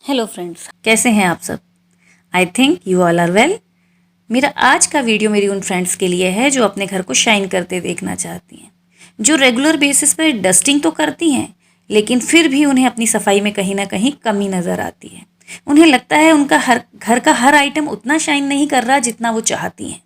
Hello friends, कैसे हैं आप सब। I think you all are well. मेरा आज का वीडियो मेरी उन फ्रेंड्स के लिए है जो अपने घर को शाइन करते देखना चाहती हैं, जो रेगुलर बेसिस पर डस्टिंग तो करती हैं लेकिन फिर भी उन्हें अपनी सफाई में कहीं ना कहीं कमी नज़र आती है। उन्हें लगता है उनका हर घर का हर आइटम उतना शाइन नहीं कर रहा जितना वो चाहती हैं।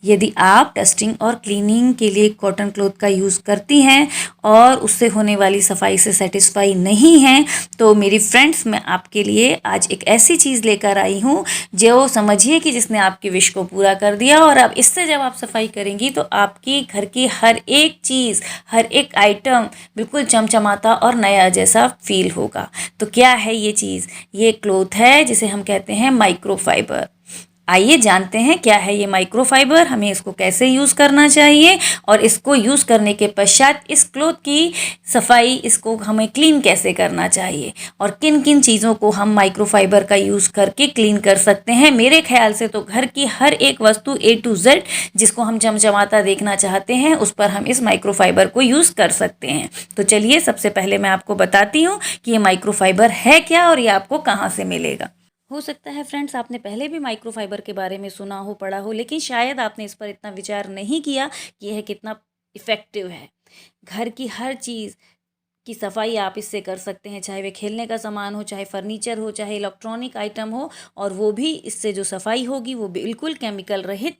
यदि आप डस्टिंग और क्लीनिंग के लिए कॉटन क्लॉथ का यूज़ करती हैं और उससे होने वाली सफाई से सेटिस्फाई नहीं हैं, तो मेरी फ्रेंड्स, मैं आपके लिए आज एक ऐसी चीज़ लेकर आई हूँ जो समझिए कि जिसने आपकी विश को पूरा कर दिया। और अब इससे जब आप सफाई करेंगी तो आपकी घर की हर एक चीज़, हर एक आइटम बिल्कुल चमचमाता और नया जैसा फील होगा। तो क्या है ये चीज़? ये क्लॉथ है जिसे हम कहते हैं माइक्रोफाइबर। आइए जानते हैं क्या है ये माइक्रोफाइबर, हमें इसको कैसे यूज़ करना चाहिए और इसको यूज़ करने के पश्चात इस क्लॉथ की सफाई, इसको हमें क्लीन कैसे करना चाहिए और किन किन चीज़ों को हम माइक्रोफाइबर का यूज़ करके क्लीन कर सकते हैं। मेरे ख्याल से तो घर की हर एक वस्तु A to Z जिसको हम चमचमाता देखना चाहते हैं उस पर हम इस माइक्रोफाइबर को यूज़ कर सकते हैं। तो चलिए सबसे पहले मैं आपको बताती हूँ कि ये माइक्रोफाइबर है क्या और ये आपको कहाँ से मिलेगा। हो सकता है फ्रेंड्स आपने पहले भी माइक्रोफाइबर के बारे में सुना हो, पढ़ा हो, लेकिन शायद आपने इस पर इतना विचार नहीं किया कि यह कितना इफ़ेक्टिव है। घर की हर चीज़ की सफाई आप इससे कर सकते हैं, चाहे वे खेलने का सामान हो, चाहे फर्नीचर हो, चाहे इलेक्ट्रॉनिक आइटम हो, और वो भी इससे जो सफाई होगी वो बिल्कुल केमिकल रहित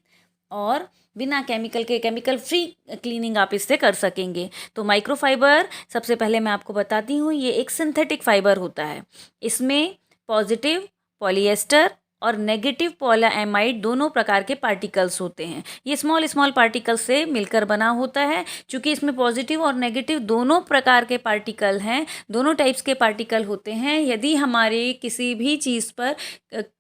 और बिना केमिकल के, केमिकल फ्री क्लीनिंग आप इससे कर सकेंगे। तो माइक्रोफाइबर, सबसे पहले मैं आपको बताती हूँ, ये एक सिंथेटिक फाइबर होता है। इसमें पॉजिटिव पॉलिएस्टर और नेगेटिव पॉलाएमाइड दोनों प्रकार के पार्टिकल्स होते हैं। ये स्मॉल स्मॉल पार्टिकल्स से मिलकर बना होता है। चूँकि इसमें पॉजिटिव और नेगेटिव दोनों प्रकार के पार्टिकल हैं, दोनों टाइप्स के पार्टिकल होते हैं। यदि हमारे किसी भी चीज़ पर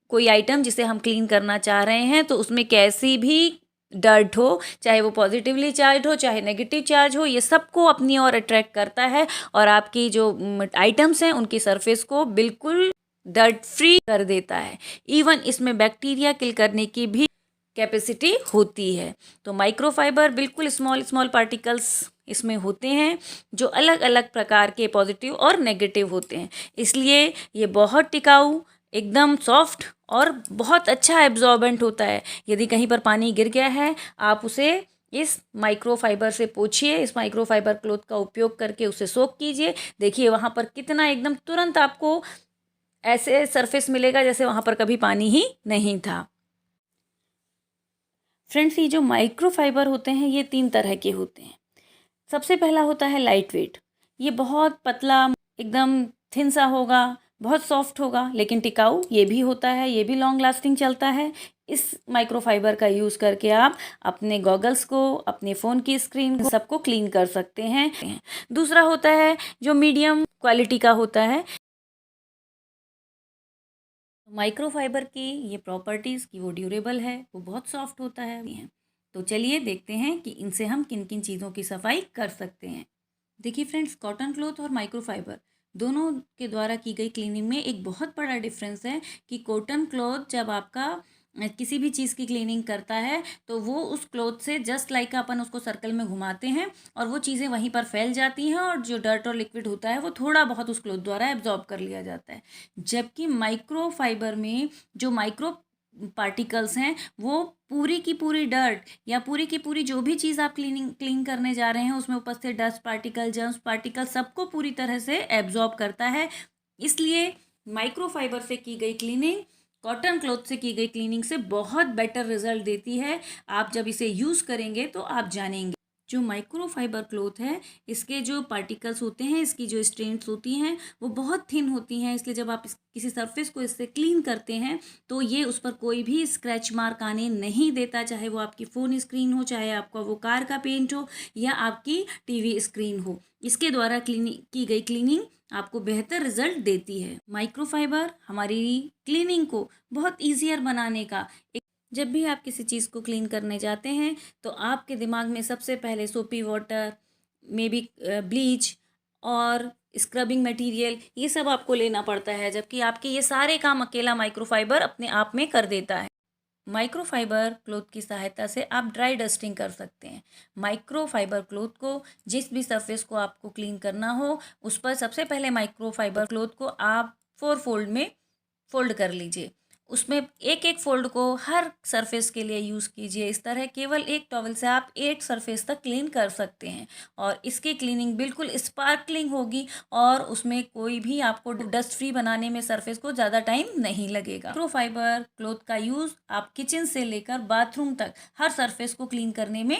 कोई आइटम जिसे हम क्लीन करना चाह रहे हैं तो उसमें कैसी भी डर्ट हो, चाहे वो पॉजिटिवली चार्ज हो चाहे नेगेटिव चार्ज हो, ये सबको अपनी ओर अट्रैक्ट करता है और आपकी जो आइटम्स हैं उनकी सरफेस को बिल्कुल डर्ट फ्री कर देता है। इवन इसमें बैक्टीरिया किल करने की भी कैपेसिटी होती है। तो माइक्रोफाइबर बिल्कुल स्मॉल स्मॉल पार्टिकल्स इसमें होते हैं जो अलग अलग प्रकार के पॉजिटिव और नेगेटिव होते हैं। इसलिए ये बहुत टिकाऊ, एकदम सॉफ्ट और बहुत अच्छा एब्जॉर्बेंट होता है। यदि कहीं पर पानी गिर गया है, आप उसे इस माइक्रोफाइबर से पोंछिए, इस माइक्रोफाइबर क्लॉथ का उपयोग करके उसे सोक कीजिए। देखिए वहाँ पर कितना एकदम तुरंत आपको ऐसे सरफेस मिलेगा जैसे वहाँ पर कभी पानी ही नहीं था। फ्रेंड्स, ये जो माइक्रोफाइबर होते हैं ये 3 तरह के होते हैं। सबसे पहला होता है लाइट वेट। ये बहुत पतला, एकदम थिन सा होगा, बहुत सॉफ्ट होगा, लेकिन टिकाऊ ये भी होता है, ये भी लॉन्ग लास्टिंग चलता है। इस माइक्रोफाइबर का यूज़ करके आप अपने गॉगल्स को, अपने फ़ोन की स्क्रीन को, सबको क्लीन कर सकते हैं। दूसरा होता है जो मीडियम क्वालिटी का होता है। माइक्रोफाइबर की ये प्रॉपर्टीज़ कि वो ड्यूरेबल है, वो बहुत सॉफ्ट होता है। तो चलिए देखते हैं कि इनसे हम किन किन चीज़ों की सफाई कर सकते हैं। देखिए फ्रेंड्स, कॉटन क्लॉथ और माइक्रोफाइबर दोनों के द्वारा की गई क्लीनिंग में एक बहुत बड़ा डिफरेंस है कि कॉटन क्लॉथ जब आपका किसी भी चीज़ की क्लीनिंग करता है तो वो उस क्लॉथ से जस्ट लाइक अपन उसको सर्कल में घुमाते हैं और वो चीज़ें वहीं पर फैल जाती हैं और जो डर्ट और लिक्विड होता है वो थोड़ा बहुत उस क्लॉथ द्वारा एब्जॉर्ब कर लिया जाता है। जबकि माइक्रोफाइबर में जो माइक्रो पार्टिकल्स हैं वो पूरी की पूरी डर्ट या पूरी की पूरी जो भी चीज़ आप क्लीन करने जा रहे हैं उसमें उपस्थित डस्ट पार्टिकल, जर्म्स पार्टिकल, सबको पूरी तरह से एब्जॉर्ब करता है। इसलिए माइक्रोफाइबर से की गई क्लीनिंग कॉटन क्लॉथ से की गई क्लीनिंग से बहुत बेटर रिजल्ट देती है। आप जब इसे यूज़ करेंगे तो आप जानेंगे। जो माइक्रोफाइबर क्लॉथ है, इसके जो पार्टिकल्स होते हैं, इसकी जो स्ट्रेंथ्स होती हैं वो बहुत थिन होती हैं। इसलिए जब आप किसी सरफेस को इससे क्लीन करते हैं तो ये उस पर कोई भी स्क्रैच मार्क आने नहीं देता, चाहे वो आपकी फ़ोन स्क्रीन हो, चाहे आपका वो कार का पेंट हो या आपकी टीवी स्क्रीन हो। इसके द्वारा की गई क्लीनिंग आपको बेहतर रिजल्ट देती है। माइक्रोफाइबर हमारी क्लीनिंग को बहुत ईजियर बनाने का जब भी आप किसी चीज़ को क्लीन करने जाते हैं तो आपके दिमाग में सबसे पहले सोपी वाटर, मे बी ब्लीच और स्क्रबिंग मटेरियल, ये सब आपको लेना पड़ता है, जबकि आपके ये सारे काम अकेला माइक्रोफाइबर अपने आप में कर देता है। माइक्रोफाइबर क्लॉथ की सहायता से आप ड्राई डस्टिंग कर सकते हैं। माइक्रोफाइबर क्लॉथ को जिस भी सरफेस को आपको क्लीन करना हो उस पर सबसे पहले माइक्रोफाइबर क्लॉथ को आप 4 फोल्ड में फोल्ड कर लीजिए। उसमें एक एक फोल्ड को हर सरफेस के लिए यूज़ कीजिए। इस तरह केवल एक टॉवल से आप 8 सरफेस तक क्लीन कर सकते हैं और इसकी क्लीनिंग बिल्कुल स्पार्कलिंग होगी और उसमें कोई भी आपको डस्ट फ्री बनाने में सरफेस को ज़्यादा टाइम नहीं लगेगा। माइक्रोफाइबर क्लॉथ का यूज़ आप किचन से लेकर बाथरूम तक हर सरफेस को क्लीन करने में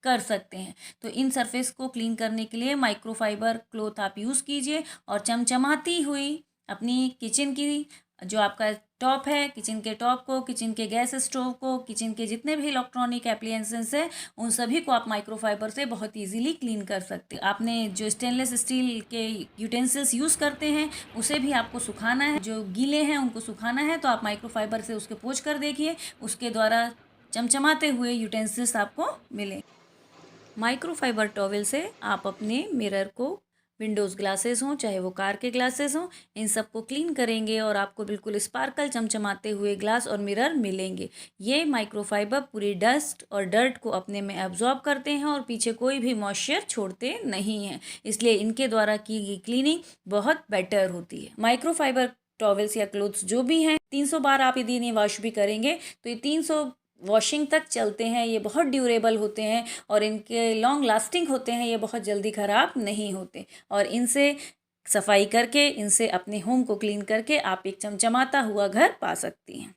कर सकते हैं। तो इन सरफेस को क्लीन करने के लिए माइक्रोफाइबर क्लॉथ आप यूज़ कीजिए और चमचमाती हुई अपनी किचन की जो आपका टॉप है, किचन के टॉप को, किचन के गैस स्टोव को, किचन के जितने भी इलेक्ट्रॉनिक एप्लियंसेस हैं उन सभी को आप माइक्रोफाइबर से बहुत इजीली क्लीन कर सकते हैं। आपने जो स्टेनलेस स्टील के यूटेंसिल्स यूज़ करते हैं उसे भी आपको सुखाना है, जो गीले हैं उनको सुखाना है, तो आप माइक्रोफाइबर से उसके पोंछ कर देखिए, उसके द्वारा चमचमाते हुए यूटेंसिल्स आपको मिलें। माइक्रोफाइबर टॉवल से आप अपने मिरर को, विंडोज़ ग्लासेस हों चाहे वो कार के ग्लासेस हों, इन सब को क्लीन करेंगे और आपको बिल्कुल स्पार्कल चमचमाते हुए ग्लास और मिरर मिलेंगे। ये माइक्रोफाइबर पूरी डस्ट और डर्ट को अपने में एब्जॉर्ब करते हैं और पीछे कोई भी मॉइस्चर छोड़ते नहीं हैं, इसलिए इनके द्वारा की गई क्लीनिंग बहुत बेटर होती है। माइक्रोफाइबर टॉवल्स या क्लोथ्स जो भी हैं 300 बार आप यदि इन्हें वॉश भी करेंगे तो ये 300 वॉशिंग तक चलते हैं। ये बहुत ड्यूरेबल होते हैं और इनके लॉन्ग लास्टिंग होते हैं, ये बहुत जल्दी ख़राब नहीं होते और इनसे सफाई करके, इनसे अपने होम को क्लीन करके आप एक चमचमाता हुआ घर पा सकती हैं।